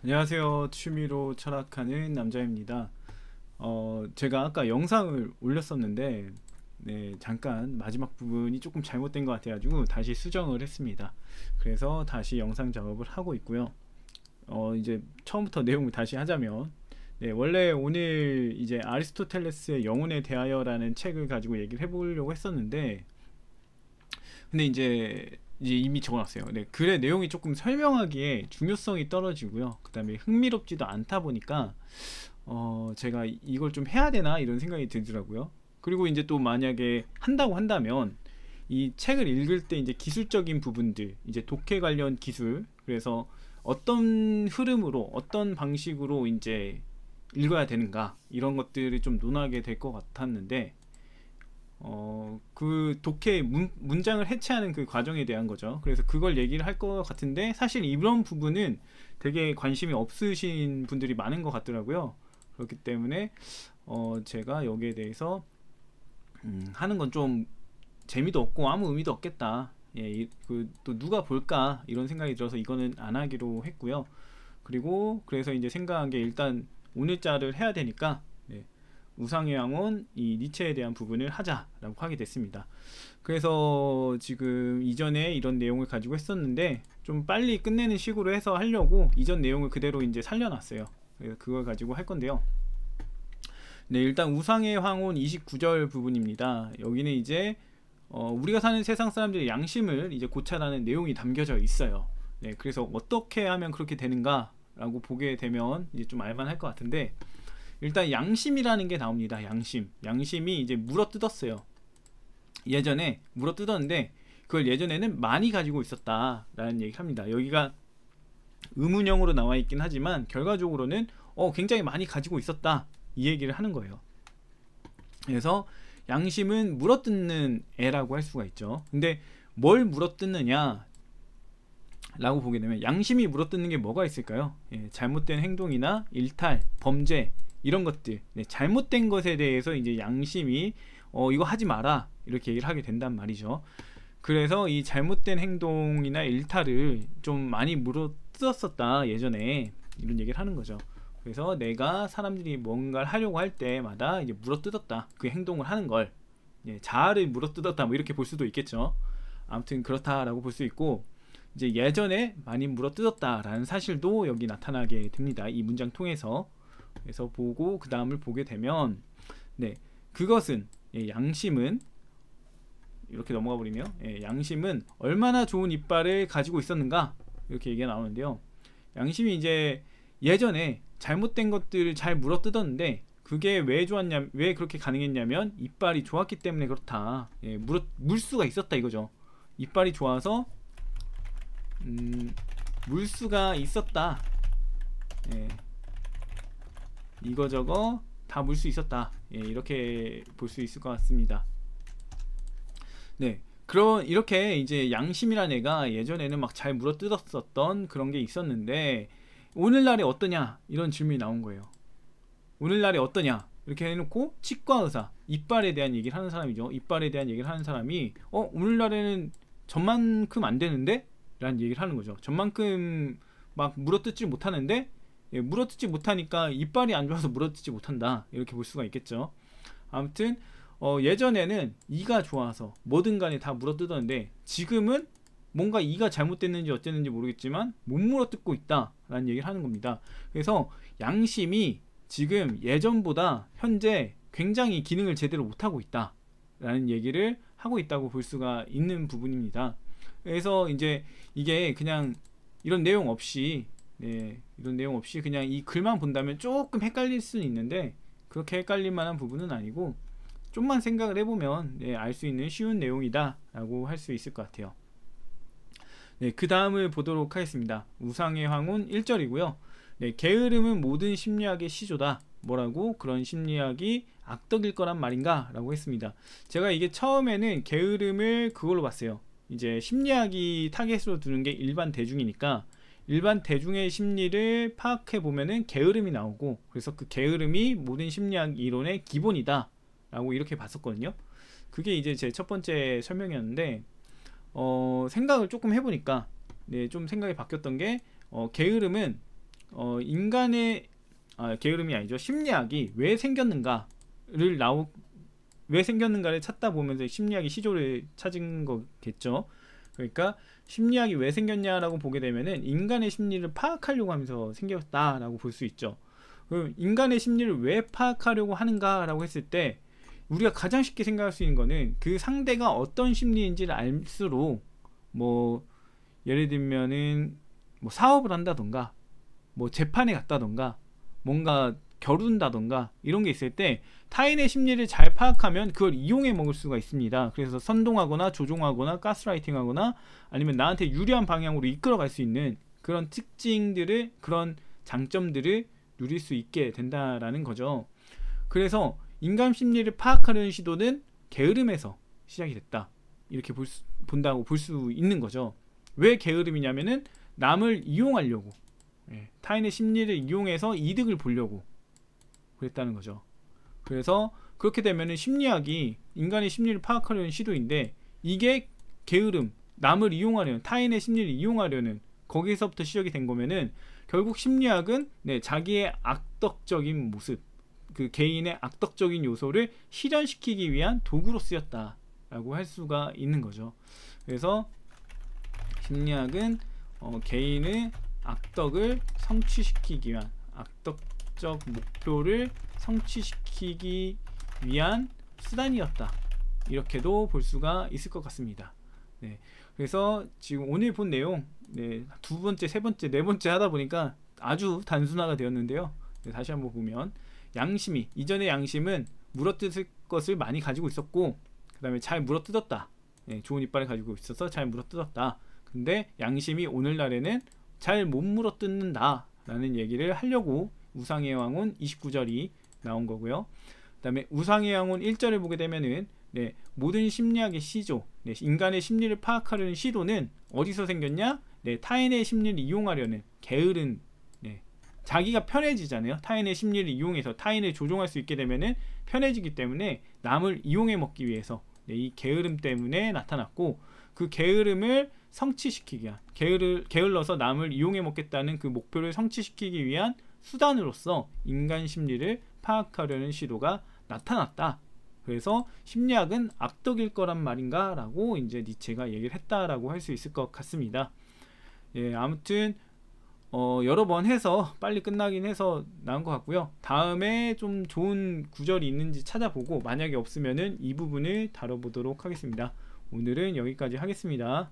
안녕하세요. 취미로 철학하는 남자입니다. 제가 아까 영상을 올렸었는데, 네, 잠깐 마지막 부분이 조금 잘못된 것 같아가지고 다시 수정을 했습니다. 그래서 다시 영상 작업을 하고 있고요. 이제 처음부터 내용을 다시 하자면, 네, 원래 오늘 이제 아리스토텔레스의 영혼에 대하여라는 책을 가지고 얘기를 해보려고 했었는데, 근데 이제 이미 적어놨어요. 네, 글의 내용이 조금 설명하기에 중요성이 떨어지고요. 그 다음에 흥미롭지도 않다 보니까 제가 이걸 좀 해야 되나 이런 생각이 들더라고요. 그리고 이제 또 만약에 한다고 한다면 이 책을 읽을 때 이제 기술적인 부분들, 이제 독해 관련 기술, 그래서 어떤 흐름으로 어떤 방식으로 이제 읽어야 되는가 이런 것들을 좀 논하게 될 것 같았는데 그 독해 문장을 해체하는 그 과정에 대한 거죠. 그래서 그걸 얘기를 할 것 같은데 사실 이런 부분은 되게 관심이 없으신 분들이 많은 것 같더라고요. 그렇기 때문에 제가 여기에 대해서 하는 건 좀 재미도 없고 아무 의미도 없겠다. 예, 또 누가 볼까 이런 생각이 들어서 이거는 안 하기로 했고요. 그리고 그래서 이제 생각한 게 일단 오늘자를 해야 되니까 네, 우상의 양원 이 니체에 대한 부분을 하자라고 하게 됐습니다. 그래서 지금 이전에 이런 내용을 가지고 했었는데 좀 빨리 끝내는 식으로 해서 하려고 이전 내용을 그대로 이제 살려놨어요. 그래서 그걸 가지고 할 건데요. 네, 일단 우상의 황혼 29절 부분입니다. 여기는 이제 우리가 사는 세상 사람들의 양심을 이제 고찰하는 내용이 담겨져 있어요. 네, 그래서 어떻게 하면 그렇게 되는가라고 보게 되면 이제 좀 알만할 것 같은데 일단 양심이라는 게 나옵니다. 양심이 이제 물어뜯었어요. 예전에 물어뜯었는데 그걸 예전에는 많이 가지고 있었다라는 얘기를 합니다. 여기가 의문형으로 나와 있긴 하지만 결과적으로는 굉장히 많이 가지고 있었다 이 얘기를 하는 거예요. 그래서 양심은 물어뜯는 애라고 할 수가 있죠. 근데 뭘 물어뜯느냐 라고 보게 되면 양심이 물어뜯는 게 뭐가 있을까요? 예, 잘못된 행동이나 일탈, 범죄 이런 것들, 네, 잘못된 것에 대해서 이제 양심이 이거 하지 마라 이렇게 얘기를 하게 된단 말이죠. 그래서 이 잘못된 행동이나 일탈을 좀 많이 물어뜯었었다 예전에 이런 얘기를 하는 거죠. 그래서 내가 사람들이 뭔가를 하려고 할 때마다 이제 물어뜯었다 그 행동을 하는 걸 예, 자아를 물어뜯었다 뭐 이렇게 볼 수도 있겠죠. 아무튼 그렇다라고 볼 수 있고 이제 예전에 많이 물어뜯었다라는 사실도 여기 나타나게 됩니다. 이 문장 통해서 그래서 보고 그 다음을 보게 되면 네 그것은 예, 양심은 이렇게 넘어가 버리면 예, 양심은 얼마나 좋은 이빨을 가지고 있었는가 이렇게 얘기가 나오는데요. 양심이 이제 예전에 잘못된 것들을 잘 물어뜯었는데 그게 왜 좋았냐 왜 그렇게 가능했냐면 이빨이 좋았기 때문에 그렇다. 예, 물수가 있었다 이거죠. 이빨이 좋아서 물수가 있었다. 예, 이거저거 다 물 수 있었다. 예, 이렇게 볼 수 있을 것 같습니다. 네, 그런 이렇게 이제 양심이라는 애가 예전에는 막 잘 물어뜯었었던 그런 게 있었는데 오늘날에 어떠냐 이런 질문이 나온 거예요. 오늘날에 어떠냐 이렇게 해놓고 치과 의사 이빨에 대한 얘기를 하는 사람이죠. 이빨에 대한 얘기를 하는 사람이 오늘날에는 전만큼 안 되는데? 라는 얘기를 하는 거죠. 전만큼 막 물어뜯지 못하는데 예, 물어뜯지 못하니까 이빨이 안 좋아서 물어뜯지 못한다 이렇게 볼 수가 있겠죠. 아무튼 예전에는 이가 좋아서 뭐든 간에 다 물어뜯었는데 지금은 뭔가 이가 잘못됐는지 어쨌는지 모르겠지만 못 물어뜯고 있다 라는 얘기를 하는 겁니다. 그래서 양심이 지금 예전보다 현재 굉장히 기능을 제대로 못하고 있다 라는 얘기를 하고 있다고 볼 수가 있는 부분입니다. 그래서 이제 이게 그냥 이런 내용 없이 네, 이런 내용 없이 그냥 이 글만 본다면 조금 헷갈릴 수는 있는데 그렇게 헷갈릴 만한 부분은 아니고 좀만 생각을 해보면 네, 알 수 있는 쉬운 내용이다 라고 할 수 있을 것 같아요. 네, 그 다음을 보도록 하겠습니다. 우상의 황혼 1절이고요. 네, 게으름은 모든 심리학의 시조다. 뭐라고? 그런 심리학이 악덕일 거란 말인가? 라고 했습니다. 제가 이게 처음에는 게으름을 그걸로 봤어요. 이제 심리학이 타겟으로 두는 게 일반 대중이니까 일반 대중의 심리를 파악해 보면은 게으름이 나오고 그래서 그 게으름이 모든 심리학 이론의 기본이다 라고 이렇게 봤었거든요. 그게 이제 제 첫 번째 설명이었는데 생각을 조금 해보니까 네, 좀 생각이 바뀌었던 게 게으름은 인간의 게으름이 아니죠. 심리학이 왜 생겼는가를 찾다 보면서 심리학이 시조를 찾은 거겠죠. 그러니까 심리학이 왜 생겼냐라고 보게 되면은 인간의 심리를 파악하려고 하면서 생겼다라고 볼 수 있죠. 그럼 인간의 심리를 왜 파악하려고 하는가라고 했을 때 우리가 가장 쉽게 생각할 수 있는 거는 그 상대가 어떤 심리인지를 알수록 뭐 예를 들면은 뭐 사업을 한다던가 뭐 재판에 갔다던가 뭔가 겨룬다던가 이런 게 있을 때 타인의 심리를 잘 파악하면 그걸 이용해 먹을 수가 있습니다. 그래서 선동하거나 조종하거나 가스라이팅하거나 아니면 나한테 유리한 방향으로 이끌어갈 수 있는 그런 특징들을, 그런 장점들을 누릴 수 있게 된다라는 거죠. 그래서 인간 심리를 파악하려는 시도는 게으름에서 시작이 됐다, 이렇게 본다고 볼 수 있는 거죠. 왜 게으름이냐면은 남을 이용하려고, 타인의 심리를 이용해서 이득을 보려고 그랬다는 거죠. 그래서 그렇게 되면은 심리학이 인간의 심리를 파악하려는 시도인데, 이게 게으름, 남을 이용하려는, 타인의 심리를 이용하려는, 거기서부터 시작이 된 거면은 결국 심리학은 자기의 악덕적인 모습, 그 개인의 악덕적인 요소를 실현시키기 위한 도구로 쓰였다라고 할 수가 있는 거죠. 그래서 심리학은 개인의 악덕을 성취시키기 위한, 악덕적 목표를 성취시키기 위한 수단이었다, 이렇게도 볼 수가 있을 것 같습니다. 그래서 지금 오늘 본 내용, 두 번째, 세 번째, 네 번째 하다 보니까 아주 단순화가 되었는데요. 다시 한번 보면 양심이, 이전의 양심은 물어뜯을 것을 많이 가지고 있었고 그 다음에 잘 물어뜯었다, 좋은 이빨을 가지고 있어서 잘 물어뜯었다. 근데 양심이 오늘날에는 잘 못 물어뜯는다 라는 얘기를 하려고 우상의 왕혼 29절이 나온 거고요. 그 다음에 우상의 왕혼 1절을 보게 되면은 모든 심리학의 시조, 인간의 심리를 파악하려는 시도는 어디서 생겼냐? 타인의 심리를 이용하려는 게으른, 자기가 편해지잖아요. 타인의 심리를 이용해서 타인을 조종할 수 있게 되면은 편해지기 때문에 남을 이용해 먹기 위해서 이 게으름 때문에 나타났고, 그 게으름을 성취시키기 위한, 게을러서 남을 이용해 먹겠다는 그 목표를 성취시키기 위한 수단으로서 인간 심리를 파악하려는 시도가 나타났다. 그래서 심리학은 악덕일 거란 말인가 라고 이제 니체가 얘기를 했다라고 할 수 있을 것 같습니다. 아무튼 여러 번 해서 빨리 끝나긴 해서 나온 것 같고요. 다음에 좀 좋은 구절이 있는지 찾아보고 만약에 없으면은 이 부분을 다뤄보도록 하겠습니다. 오늘은 여기까지 하겠습니다.